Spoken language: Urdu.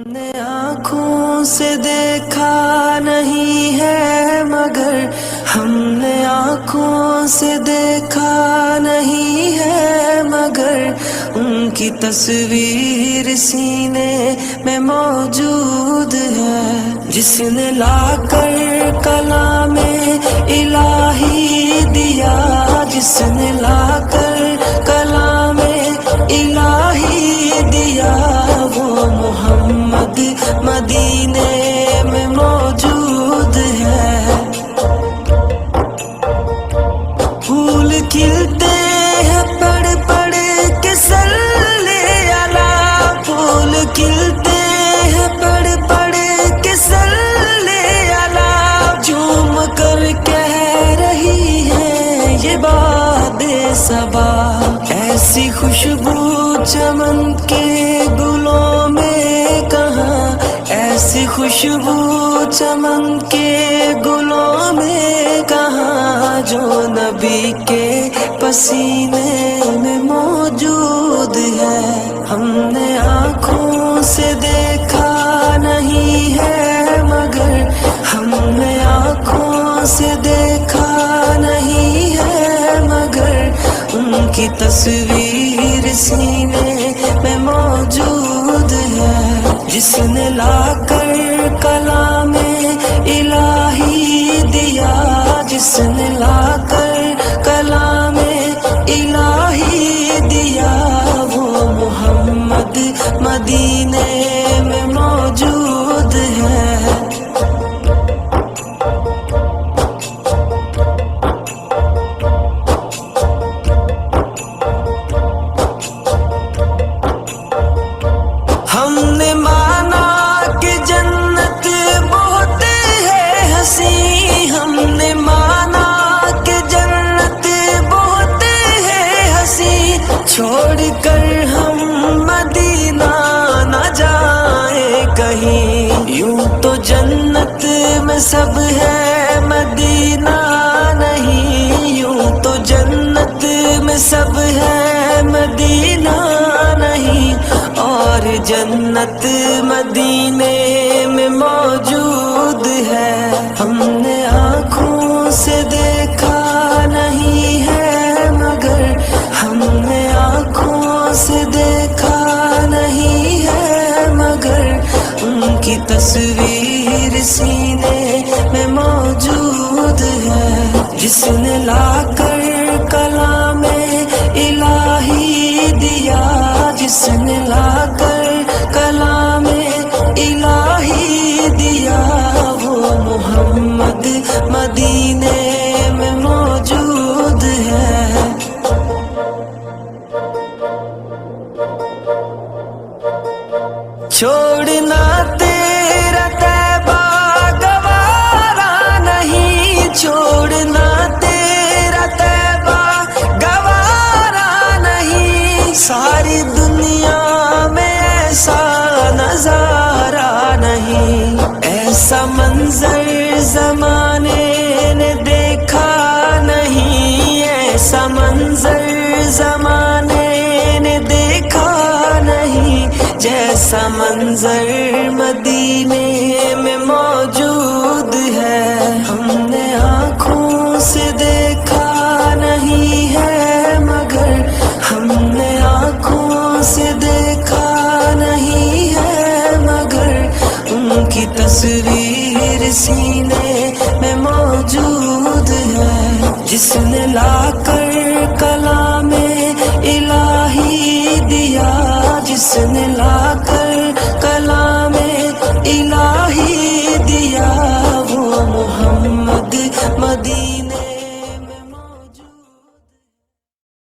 نے آنکھوں سے دیکھا نہیں ہے مگر ہم نے آنکھوں سے دیکھا نہیں ہے مگر ان کی تصویر سینے میں موجود ہے، جس نے لا کر کلام الہی دیا، جس نے لا کر کلام الہی دیا، وہ محمد مدینے میں موجود ہے۔ پھول کھلتے ہیں پڑھ پڑھ کے صلی علی، پھول کھلتے ہیں پڑھ پڑھ کے صلی علی، جھوم کر کہہ رہی ہے یہ باد صبا، ایسی خوشبو چمن کے گلوں میں کہاں، ایسی خوشبو چمن کے گلوں میں کہاں، جو نبی کے پسینے میں موجود ہے۔ ہم نے آنکھوں سے دیکھا نہیں ہے مگر ہم نے آنکھوں سے دیکھا نہیں ہے مگر ان کی تصویر سینے میں موجود ہے، جس نے لا کر کلام الہی دیا، جس نے لا کر کلام الہی دیا، وہ محمد مدینے میں موجود ہے۔ ہم نے مانا کہ جنت بہت ہے حسین، ہم نے مانا کہ جنت بہت ہے حسین، چھوڑ کر ہم مدینہ نہ جائیں کہیں، یوں تو جنت میں سب ہے مدینہ نہیں، یوں تو جنت میں سب ہے مدینہ نہیں، اور جنت مدینے میں موجود ہے۔ ہم نے آنکھوں سے دیکھا نہیں ہے مگر ہم نے آنکھوں سے دیکھا نہیں ہے مگر ان کی تصویر سینے میں موجود ہے، جس نے لا کر کلام الہی دیا، جس نے لا کر کلام الہی دیا، وہ محمد مدینے میں موجود ہے۔ چھوڑنا تیرا طیبہ گوارا نہیں، چھوڑنا تیرا طیبہ گوارا نہیں، ساری دنیا میں ایسا نظارہ نہیں، ایسا منظر زمانے نے دیکھا نہیں، ایسا منظر زمانے نے دیکھا نہیں، جیسا منظر مدینے میں موجود ہے۔ ہم نے آنکھوں سے دیکھا نہیں ہے مگر ہم نے آنکھوں سے دیکھا نہیں ہے مگر ان کی تصویر سینے میں موجود ہے، جس نے لا کر کلام الہی دیا، جس نے لا کر کلام الہی دیا، وہ محمد مدینے